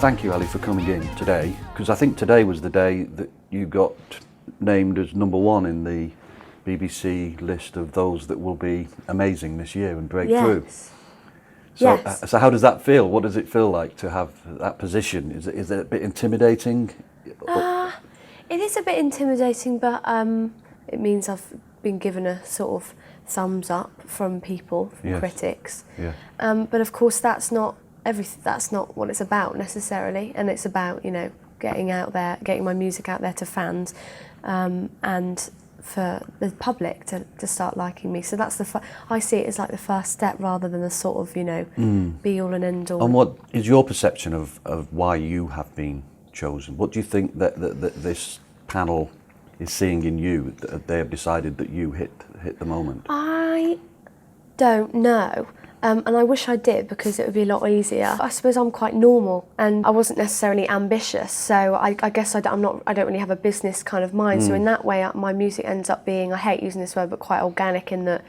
thank you, Ellie, for coming in today, because I think today was the day that you got named as #1 in the BBC list of those that will be amazing this year and break through. So how does that feel? What does it feel like to have that position? Is it a bit intimidating? It is a bit intimidating, but it means I've been given a sort of thumbs up from people, from critics. Yeah. But of course, that's not everything. That's not what it's about necessarily, and it's about getting out there, getting my music out there to fans, and for the public to start liking me. So that's I see it as like the first step rather than the sort of be all and end all. And what is your perception of why you have been chosen? What do you think that this panel is seeing in you that they have decided that you hit the moment? I don't know. And I wish I did, because it would be a lot easier. I suppose I'm quite normal and I wasn't necessarily ambitious, so I guess I don't really have a business kind of mind. So in that way, my music ends up being, I hate using this word, but quite organic, in that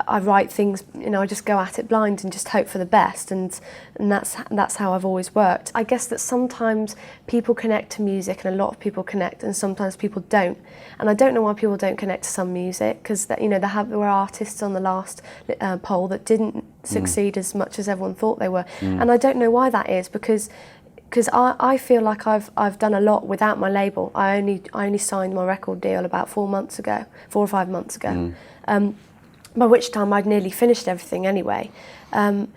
I write things, I just go at it blind and just hope for the best, and that's how I've always worked. I guess that sometimes people connect to music, and a lot of people connect, and sometimes people don't. And I don't know why people don't connect to some music, because there were artists on the last poll that didn't succeed as much as everyone thought they were, and I don't know why that is, because I feel like I've done a lot without my label. I only signed my record deal about 4 or 5 months ago. By which time I'd nearly finished everything anyway. And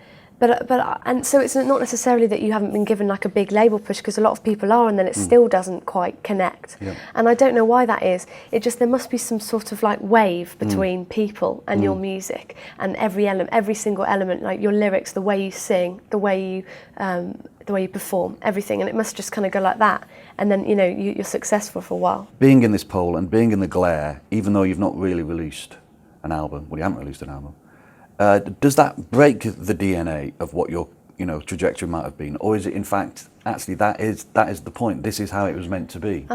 so it's not necessarily that you haven't been given like a big label push, because a lot of people are, and then it still doesn't quite connect. Yeah. And I don't know why that is. It there must be some sort of like wave between people and your music, and every single element, like your lyrics, the way you sing, the way you perform, everything, and it must just kind of go like that, and then you're successful for a while. Being in this poll and being in the glare, even though you've not really released an album, you haven't released an album, does that break the DNA of what your trajectory might have been, or is it in fact actually that is the point? This is how it was meant to be.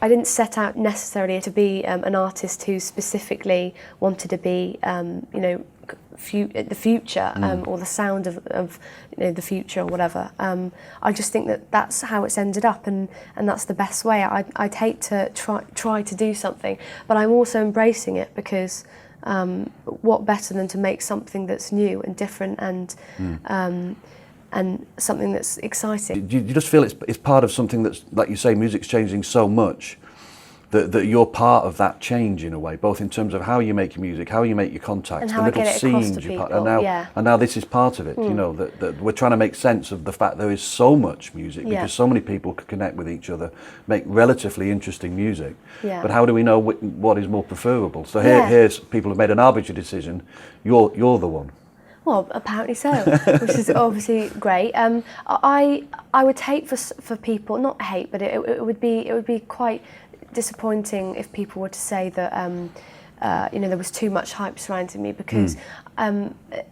I didn't set out necessarily to be an artist who specifically wanted to be the future or the sound of the future or whatever. I just think that that's how it's ended up, and that's the best way. I'd hate to try to do something, but I'm also embracing it, because what better than to make something that's new and different and something that's exciting. Do you just feel it's part of something that's, like you say, music's changing so much that you're part of that change in a way, both in terms of how you make your music, how you make your contacts, and how the little scenes you're part of, and now this is part of it. That we're trying to make sense of the fact there is so much music, because so many people can connect with each other, make relatively interesting music. But how do we know what is more preferable? So here's people have made an arbitrary decision. You're the one. Well, apparently so, which is obviously great. I would hate for people, not hate, but it would be quite disappointing if people were to say that there was too much hype surrounding me, because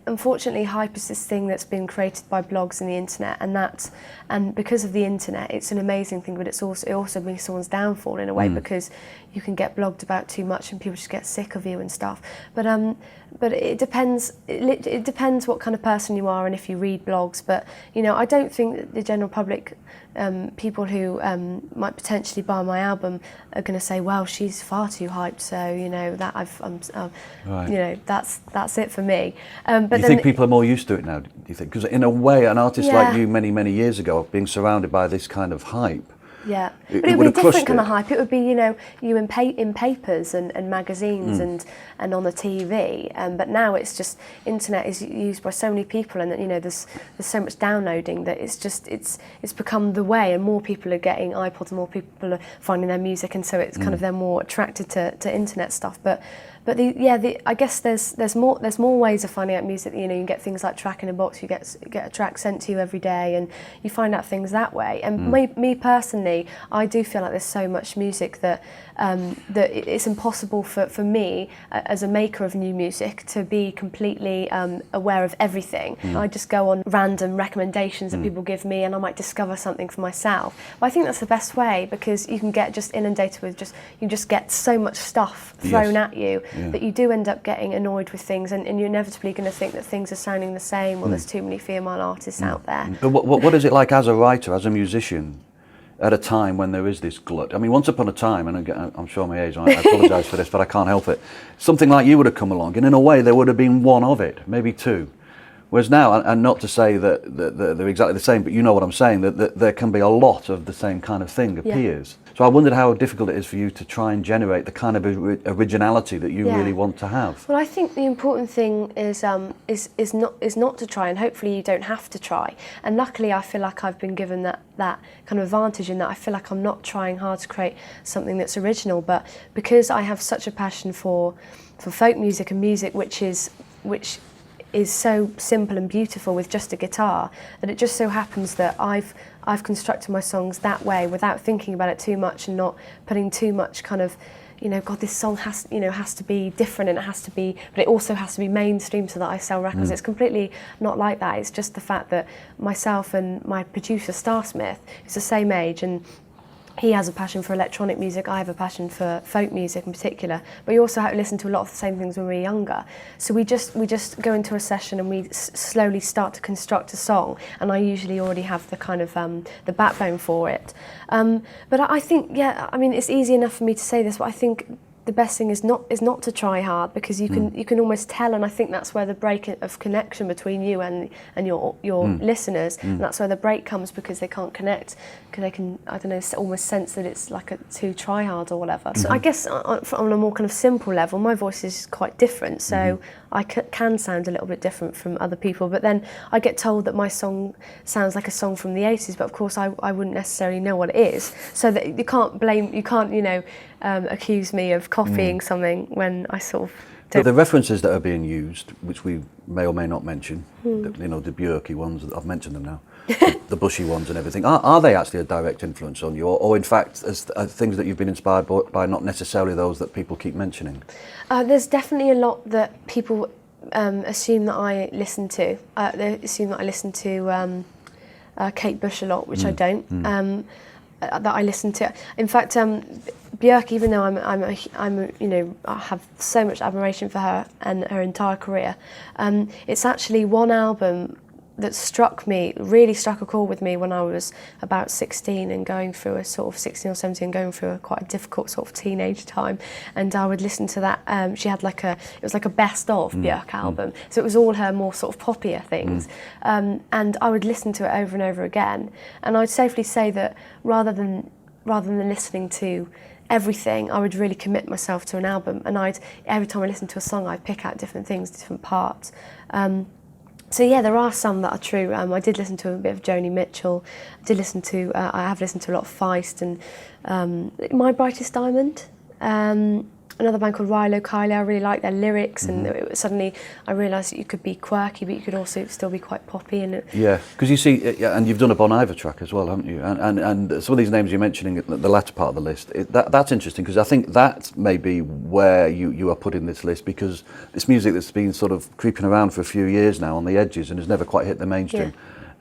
unfortunately hype is this thing that's been created by blogs and the internet, and because of the internet it's an amazing thing, but it also means someone's downfall in a way, because you can get blogged about too much and people just get sick of you and stuff. But it depends. It depends what kind of person you are and if you read blogs. But I don't think that the general public, people who might potentially buy my album, are going to say, "Well, she's far too hyped." So that's it for me. But do you think people are more used to it now? Do you think? Because in a way, an artist like you, many years ago, being surrounded by this kind of hype. Yeah, but it would be a different kind of hype. It would be, you in papers and magazines and on the TV. But now it's just, internet is used by so many people, and there's so much downloading that it's become the way, and more people are getting iPods, and more people are finding their music, and so it's kind of they're more attracted to internet stuff. But I guess there's more ways of finding out music. You can get things like Track in a Box. You get a track sent to you every day, and you find out things that way. And me personally, personally, I do feel like there's so much music that that it's impossible for me as a maker of new music to be completely aware of everything. I just go on random recommendations that people give me, and I might discover something for myself. But I think that's the best way, because you can get just inundated with you just get so much stuff thrown at you that you do end up getting annoyed with things, and you're inevitably going to think that things are sounding the same, or there's too many female artists out there. But what is it like as a writer, as a musician, at a time when there is this glut? I mean, once upon a time, and again, I'm showing my age, and I apologise for this, but I can't help it, something like you would have come along, and in a way there would have been one of it, maybe two. Whereas now, and not to say that they're exactly the same, but you know what I'm saying, that there can be a lot of the same kind of thing appears. So I wondered how difficult it is for you to try and generate the kind of originality that you really want to have. Well, I think the important thing is not to try, and hopefully you don't have to try. And luckily, I feel like I've been given that kind of advantage, in that I feel like I'm not trying hard to create something that's original, but because I have such a passion for folk music and music which is so simple and beautiful with just a guitar, that it just so happens that I've constructed my songs that way without thinking about it too much, and not putting too much kind of, God, this song has to be different, and it has to be, but it also has to be mainstream so that I sell records. It's completely not like that. It's just the fact that myself and my producer, Star Smith, is the same age, and he has a passion for electronic music, I have a passion for folk music in particular, but we also listen to a lot of the same things when we were younger. So we just go into a session and we slowly start to construct a song, and I usually already have the kind of the backbone for it. But I think, I mean, it's easy enough for me to say this, but I think the best thing is not to try hard, because you can almost tell, and I think that's where the break of connection between you and your listeners, and that's where the break comes, because they can't connect, because they can, I don't know, almost sense that it's like too try hard or whatever. So I guess on a more kind of simple level, my voice is quite different, so I can sound a little bit different from other people, but then I get told that my song sounds like a song from the 80s, but of course I wouldn't necessarily know what it is, so that you can't accuse me of copying something when I sort of don't. But the references that are being used, which we may or may not mention, the Björky ones, I've mentioned them now, the Bushy ones and everything, are they actually a direct influence on you, or in fact are things that you've been inspired by, not necessarily those that people keep mentioning? There's definitely a lot that people assume that I listen to. They assume that I listen to Kate Bush a lot, which I don't. That I listen to. In fact, Björk, even though I have so much admiration for her and her entire career, it's actually one album that really struck a chord with me when I was about 16 and going through a sort of 16 or 17, going through quite a difficult sort of teenage time, and I would listen to that. She had it was like a best of Björk album, so it was all her more sort of poppier things, and I would listen to it over and over again, and I'd safely say that rather than listening to everything, I would really commit myself to an album, and every time I listened to a song, I'd pick out different things, different parts. So yeah, there are some that are true. I did listen to a bit of Joni Mitchell. I have listened to a lot of Feist and My Brightest Diamond. Another band called Rilo Kiley. I really like their lyrics, and suddenly I realised that you could be quirky, but you could also still be quite poppy. Yeah, because you see, and you've done a Bon Iver track as well, haven't you? And some of these names you're mentioning at the latter part of the list, that's interesting, because I think that may be where you are put in this list, because it's music that's been sort of creeping around for a few years now on the edges and has never quite hit the mainstream.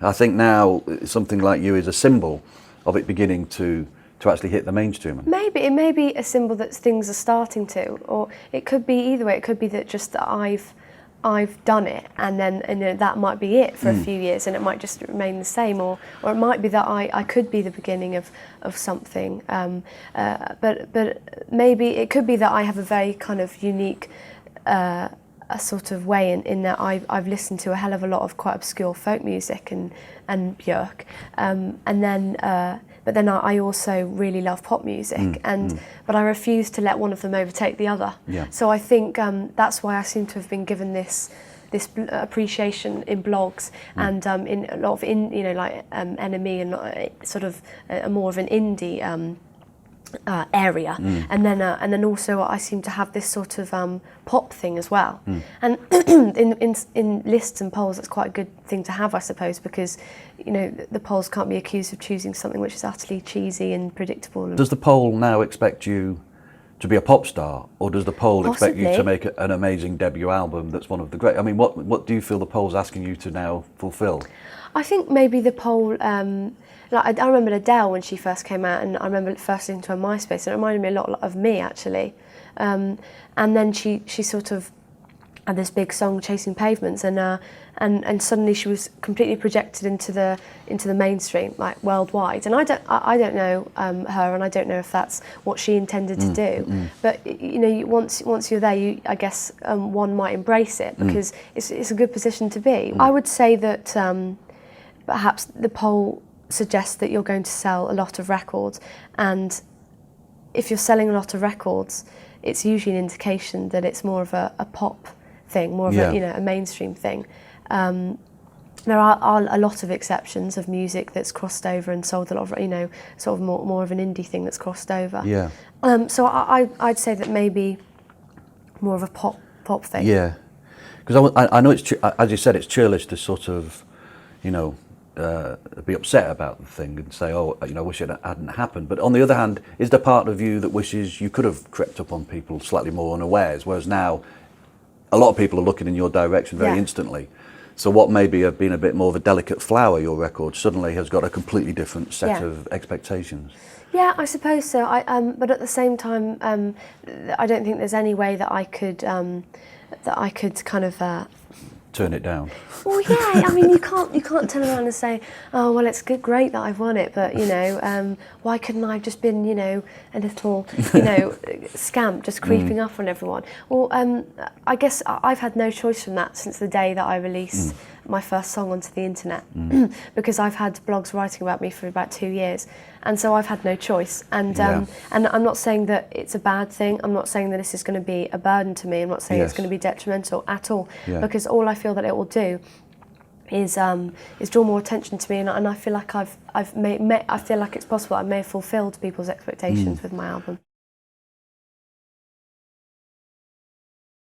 Yeah. I think now something like you is a symbol of it beginning to actually hit the mainstream. Maybe it may be a symbol that things are starting to, or it could be either way. It could be that just that I've done it, and then that might be it for a few years, and it might just remain the same, or it might be that I could be the beginning of something. But maybe it could be that I have a very kind of unique a sort of way in that I've listened to a hell of a lot of quite obscure folk music and Björk, but then I also really love pop music, but I refuse to let one of them overtake the other. Yeah. So I think that's why I seem to have been given this appreciation in blogs and in a lot of Enemy and sort of more of an indie area, and then also I seem to have this sort of pop thing as well. And in lists and polls, that's quite a good thing to have, I suppose, because the polls can't be accused of choosing something which is utterly cheesy and predictable. Does the poll now expect you to be a pop star, or does the poll expect you to make an amazing debut album that's one of the great? I mean, what do you feel the poll's asking you to now fulfil? I think maybe the poll. I remember Adele when she first came out, and I remember first listening to her MySpace, and it reminded me a lot of me actually. And then she sort of had this big song, Chasing Pavements, and suddenly she was completely projected into the mainstream, like worldwide. And I don't know her, and I don't know if that's what she intended to do. But once you're there, I guess one might embrace it, because it's a good position to be. I would say that perhaps the poll suggests that you're going to sell a lot of records, and if you're selling a lot of records, it's usually an indication that it's more of a pop thing, more of a mainstream thing. There are a lot of exceptions of music that's crossed over and sold a lot of, sort of more of an indie thing that's crossed over. Yeah. So I'd say that maybe more of a pop thing. Yeah, because I know it's, as you said, it's churlish to sort of, be upset about the thing and say, oh, I wish it hadn't happened. But on the other hand, is there part of you that wishes you could have crept up on people slightly more unawares, whereas now a lot of people are looking in your direction very instantly? So what maybe have been a bit more of a delicate flower, your record, suddenly has got a completely different set of expectations. Yeah, I suppose so. But at the same time, I don't think there's any way that I could kind of turn it down. Well, yeah. I mean, you can't turn around and say, oh, well, it's great that I've won it, but why couldn't I have just been, a little, scamp just creeping up on everyone? Well, I guess I've had no choice from that since the day that I released my first song onto the internet, because I've had blogs writing about me for about 2 years, and so I've had no choice. And and I'm not saying that it's a bad thing. I'm not saying that this is going to be a burden to me. I'm not saying it's going to be detrimental at all, because all I feel that it will do is draw more attention to me, and I feel like I feel like it's possible I may have fulfilled people's expectations with my album.